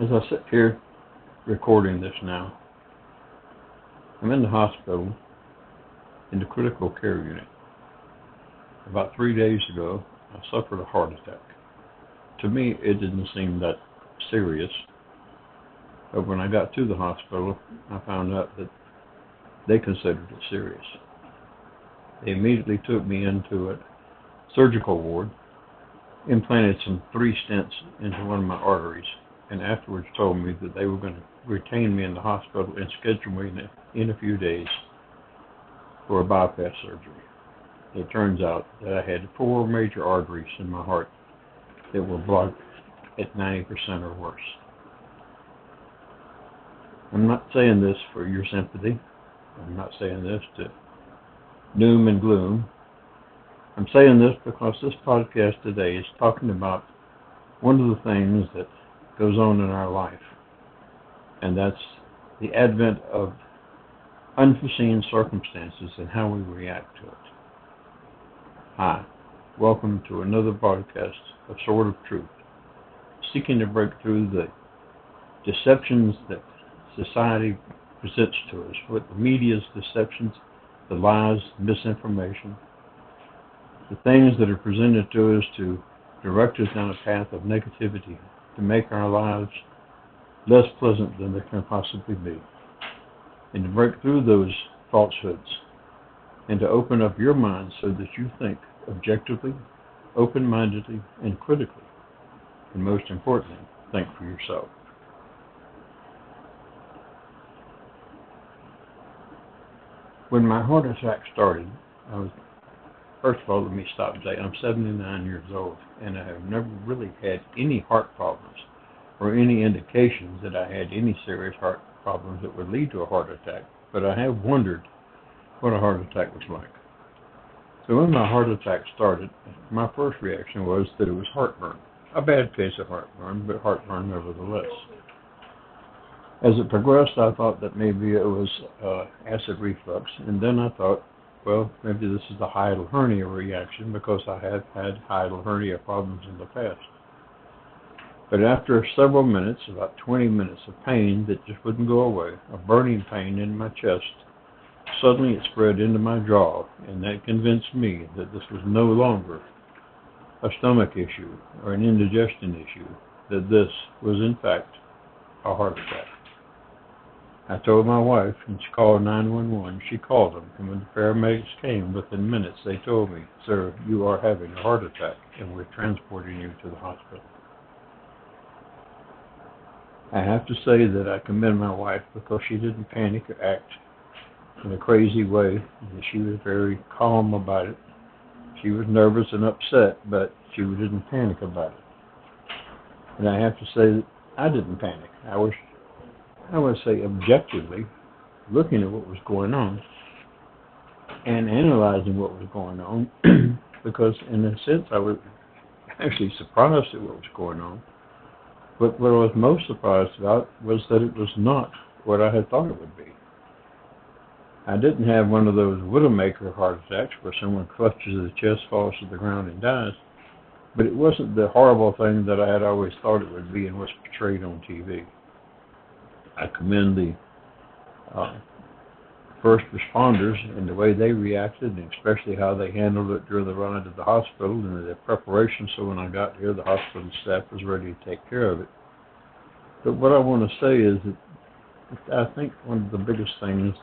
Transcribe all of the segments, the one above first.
As I sit here recording this now, I'm in the hospital in the critical care unit. About 3 days ago, I suffered a heart attack. To me, it didn't seem that serious, but when I got to the hospital, I found out that they considered it serious. They immediately took me into a surgical ward, implanted some 3 stents into one of my arteries, and afterwards told me that they were going to retain me in the hospital and schedule me in a few days for a bypass surgery. It turns out that I had 4 major arteries in my heart that were blocked at 90% or worse. I'm not saying this for your sympathy. I'm not saying this to doom and gloom. I'm saying this because this podcast today is talking about one of the things that goes on in our life, and that's the advent of unforeseen circumstances and how we react to it. Hi, welcome to another podcast of Sword of Truth, seeking to break through the deceptions that society presents to us, with the media's deceptions, the lies, misinformation, the things that are presented to us to direct us down a path of negativity, to make our lives less pleasant than they can possibly be, and to break through those falsehoods, and to open up your mind so that you think objectively, open-mindedly, and critically, and most importantly, think for yourself. When my heart attack started, first of all, let me stop and say I'm 79 years old, and I have never really had any heart problems or any indications that I had any serious heart problems that would lead to a heart attack, but I have wondered what a heart attack was like. So when my heart attack started, my first reaction was that it was heartburn. A bad case of heartburn, but heartburn nevertheless. As it progressed, I thought that maybe it was acid reflux, and then I thought, well, maybe this is the hiatal hernia reaction because I have had hiatal hernia problems in the past. But after several minutes, about 20 minutes of pain that just wouldn't go away, a burning pain in my chest, suddenly it spread into my jaw, and that convinced me that this was no longer a stomach issue or an indigestion issue, that this was in fact a heart attack. I told my wife, and she called 911. She called them, and when the paramedics came, within minutes, they told me, "Sir, you are having a heart attack, and we're transporting you to the hospital." I have to say that I commend my wife because she didn't panic or act in a crazy way. She was very calm about it. She was nervous and upset, but she didn't panic about it. And I have to say that I didn't panic. I would say objectively looking at what was going on and analyzing what was going on because in a sense I was actually surprised at what was going on. But what I was most surprised about was that it was not what I had thought it would be. I didn't have one of those widowmaker heart attacks where someone clutches the chest, falls to the ground, and dies, but it wasn't the horrible thing that I had always thought it would be and was portrayed on TV. I commend the first responders and the way they reacted, and especially how they handled it during the ride to the hospital and the preparation, so when I got here, the hospital staff was ready to take care of it. But what I want to say is that I think one of the biggest things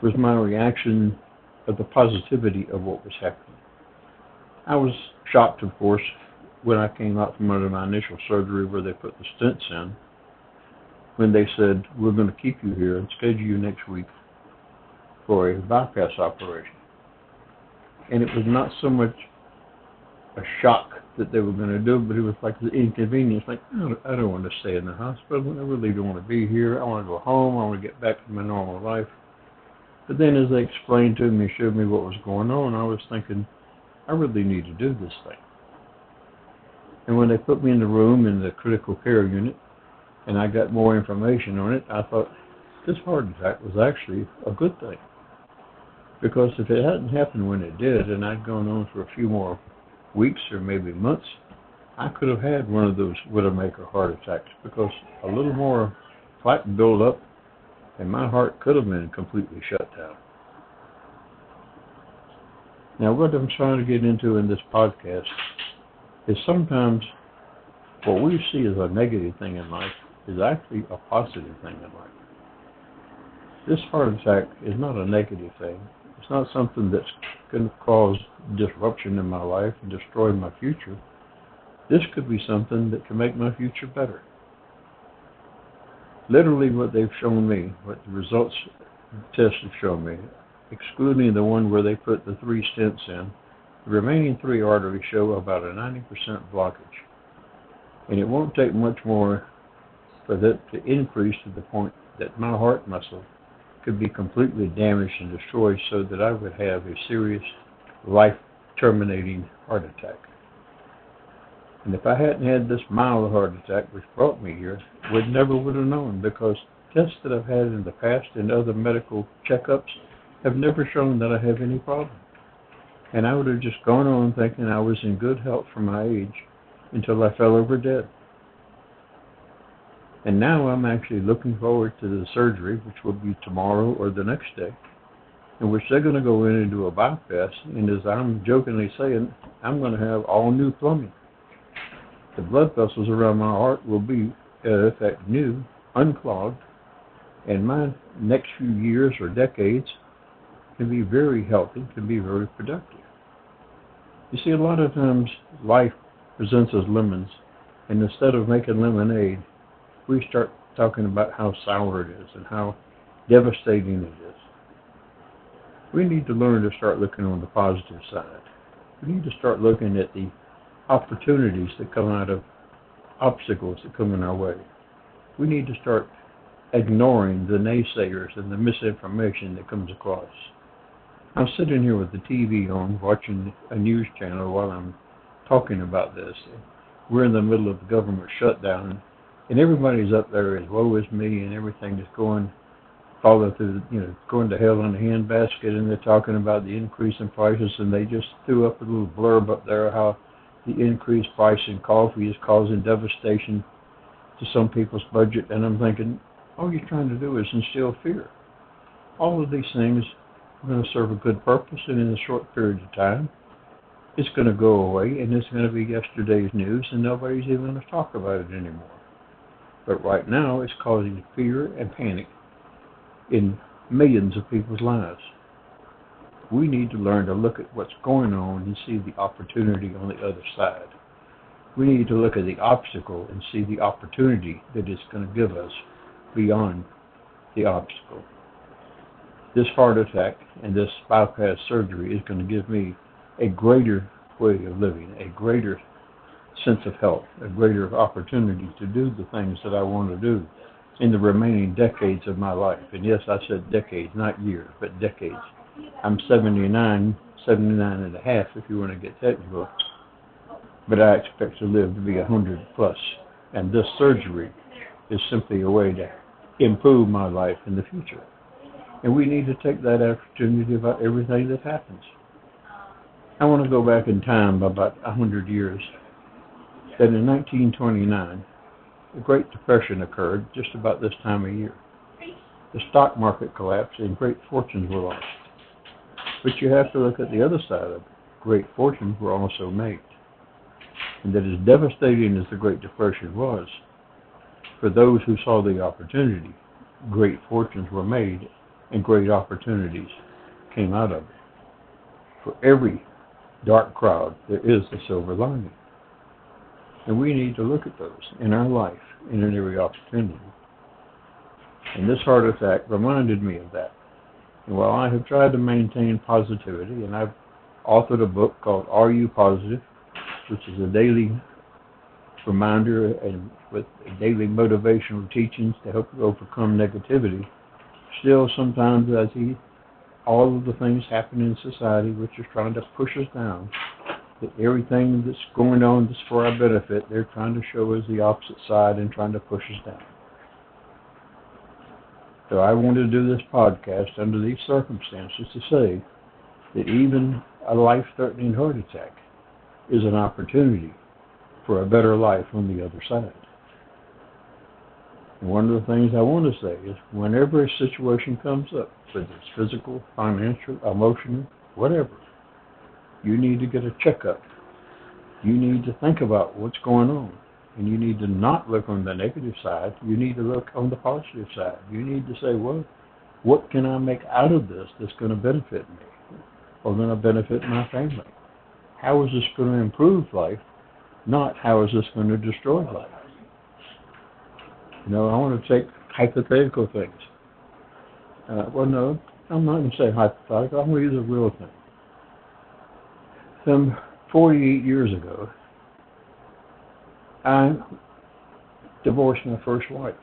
was my reaction of the positivity of what was happening. I was shocked, of course, when I came out from under my initial surgery where they put the stents in, when they said, "We're going to keep you here and schedule you next week for a bypass operation." And it was not so much a shock that they were going to do it, but it was like the inconvenience, like, I don't want to stay in the hospital, I really don't want to be here, I want to go home, I want to get back to my normal life. But then as they explained to me, showed me what was going on, I was thinking, I really need to do this thing. And when they put me in the room in the critical care unit, and I got more information on it, I thought, this heart attack was actually a good thing. Because if it hadn't happened when it did, and I'd gone on for a few more weeks or maybe months, I could have had one of those Widowmaker heart attacks because a little more plaque buildup and my heart could have been completely shut down. Now, what I'm trying to get into in this podcast is sometimes what we see as a negative thing in life is actually a positive thing in life. This heart attack is not a negative thing. It's not something that's going to cause disruption in my life and destroy my future. This could be something that can make my future better. Literally what they've shown me, what the results tests have shown me, excluding the one where they put the 3 stents in, the remaining 3 arteries show about a 90% blockage. And it won't take much more for that to increase to the point that my heart muscle could be completely damaged and destroyed so that I would have a serious life-terminating heart attack. And if I hadn't had this mild heart attack which brought me here, we never would have known, because tests that I've had in the past and other medical checkups have never shown that I have any problem. And I would have just gone on thinking I was in good health for my age until I fell over dead. And now I'm actually looking forward to the surgery, which will be tomorrow or the next day, in which they're going to go in and do a bypass, and as I'm jokingly saying, I'm going to have all new plumbing. The blood vessels around my heart will be, in effect, new, unclogged, and my next few years or decades can be very healthy, can be very productive. You see, a lot of times life presents us lemons, and instead of making lemonade, we start talking about how sour it is and how devastating it is. We need to learn to start looking on the positive side. We need to start looking at the opportunities that come out of obstacles that come in our way. We need to start ignoring the naysayers and the misinformation that comes across. I'm sitting here with the TV on, watching a news channel while I'm talking about this. We're in the middle of the government shutdown, and everybody's up there as woe is me, and everything is going to hell in a handbasket, and they're talking about the increase in prices, and they just threw up a little blurb up there how the increased price in coffee is causing devastation to some people's budget, and I'm thinking, all you're trying to do is instill fear. All of these things are going to serve a good purpose, and in a short period of time, it's going to go away, and it's going to be yesterday's news, and nobody's even going to talk about it anymore. But right now, it's causing fear and panic in millions of people's lives. We need to learn to look at what's going on and see the opportunity on the other side. We need to look at the obstacle and see the opportunity that it's going to give us beyond the obstacle. This heart attack and this bypass surgery is going to give me a greater way of living, a greater sense of health, a greater opportunity to do the things that I want to do in the remaining decades of my life. And yes, I said decades, not years, but decades. I'm 79 and a half if you want to get technical, but I expect to live to be 100 plus. And this surgery is simply a way to improve my life in the future. And we need to take that opportunity about everything that happens. I want to go back in time by about 100 years. That in 1929, the Great Depression occurred just about this time of year. The stock market collapsed and great fortunes were lost. But you have to look at the other side of it. Great fortunes were also made. And that as devastating as the Great Depression was, for those who saw the opportunity, great fortunes were made and great opportunities came out of it. For every dark cloud, there is a silver lining. And we need to look at those in our life and in every opportunity. And this heart attack reminded me of that. And while I have tried to maintain positivity, and I've authored a book called Are You Positive?, which is a daily reminder and with daily motivational teachings to help you overcome negativity, still sometimes I see all of the things happening in society which is trying to push us down. That everything that's going on that's for our benefit, they're trying to show us the opposite side and trying to push us down. So I wanted to do this podcast under these circumstances to say that even a life-threatening heart attack is an opportunity for a better life on the other side. And one of the things I want to say is whenever a situation comes up, whether it's physical, financial, emotional, whatever, you need to get a checkup. You need to think about what's going on. And you need to not look on the negative side. You need to look on the positive side. You need to say, well, what can I make out of this that's going to benefit me or going to benefit my family? How is this going to improve life, not how is this going to destroy life? You know, I want to take hypothetical things. Well, no, I'm not going to say hypothetical. I'm going to use a real thing. Some 48 years ago, I divorced my first wife.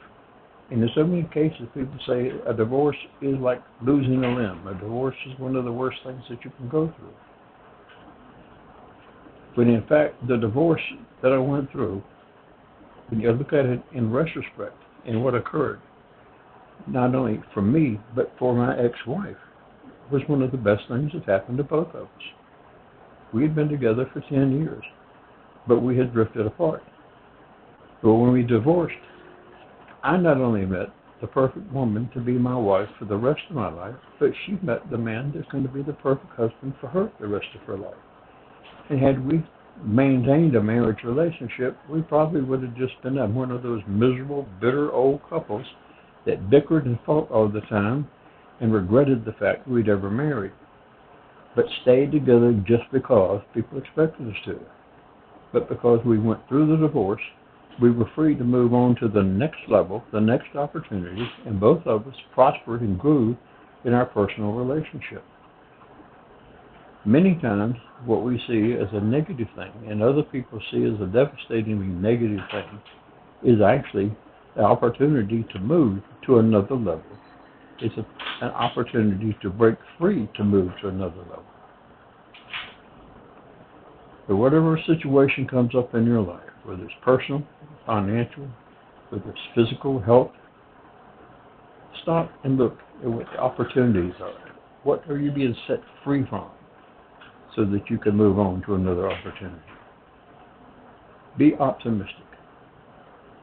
And in so many cases, people say a divorce is like losing a limb. A divorce is one of the worst things that you can go through. But in fact, the divorce that I went through, when you look at it in retrospect and what occurred, not only for me, but for my ex-wife, was one of the best things that happened to both of us. We had been together for 10 years, but we had drifted apart. But when we divorced, I not only met the perfect woman to be my wife for the rest of my life, but she met the man that's going to be the perfect husband for her the rest of her life. And had we maintained a marriage relationship, we probably would have just been one of those miserable, bitter old couples that bickered and fought all the time and regretted the fact we'd ever married, but stayed together just because people expected us to. But because we went through the divorce, we were free to move on to the next level, the next opportunity, and both of us prospered and grew in our personal relationship. Many times, what we see as a negative thing, and other people see as a devastatingly negative thing, is actually the opportunity to move to another level. It's an opportunity to break free to move to another level. So whatever situation comes up in your life, whether it's personal, financial, whether it's physical, health, stop and look at what the opportunities are. What are you being set free from so that you can move on to another opportunity? Be optimistic.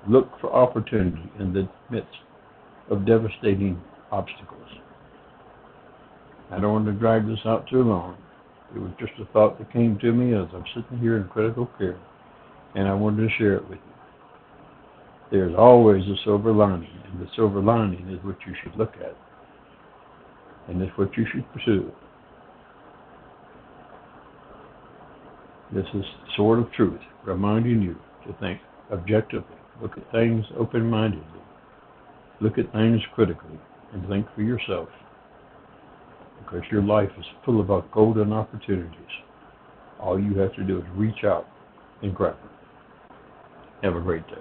Look for opportunity in the midst of devastating obstacles. I don't want to drag this out too long. It was just a thought that came to me as I'm sitting here in critical care, and I wanted to share it with you. There's always a silver lining, and the silver lining is what you should look at, and it's what you should pursue. This is Sword of Truth, reminding you to think objectively, look at things open-mindedly, look at things critically, and think for yourself, because your life is full of golden opportunities. All you have to do is reach out and grab them. Have a great day.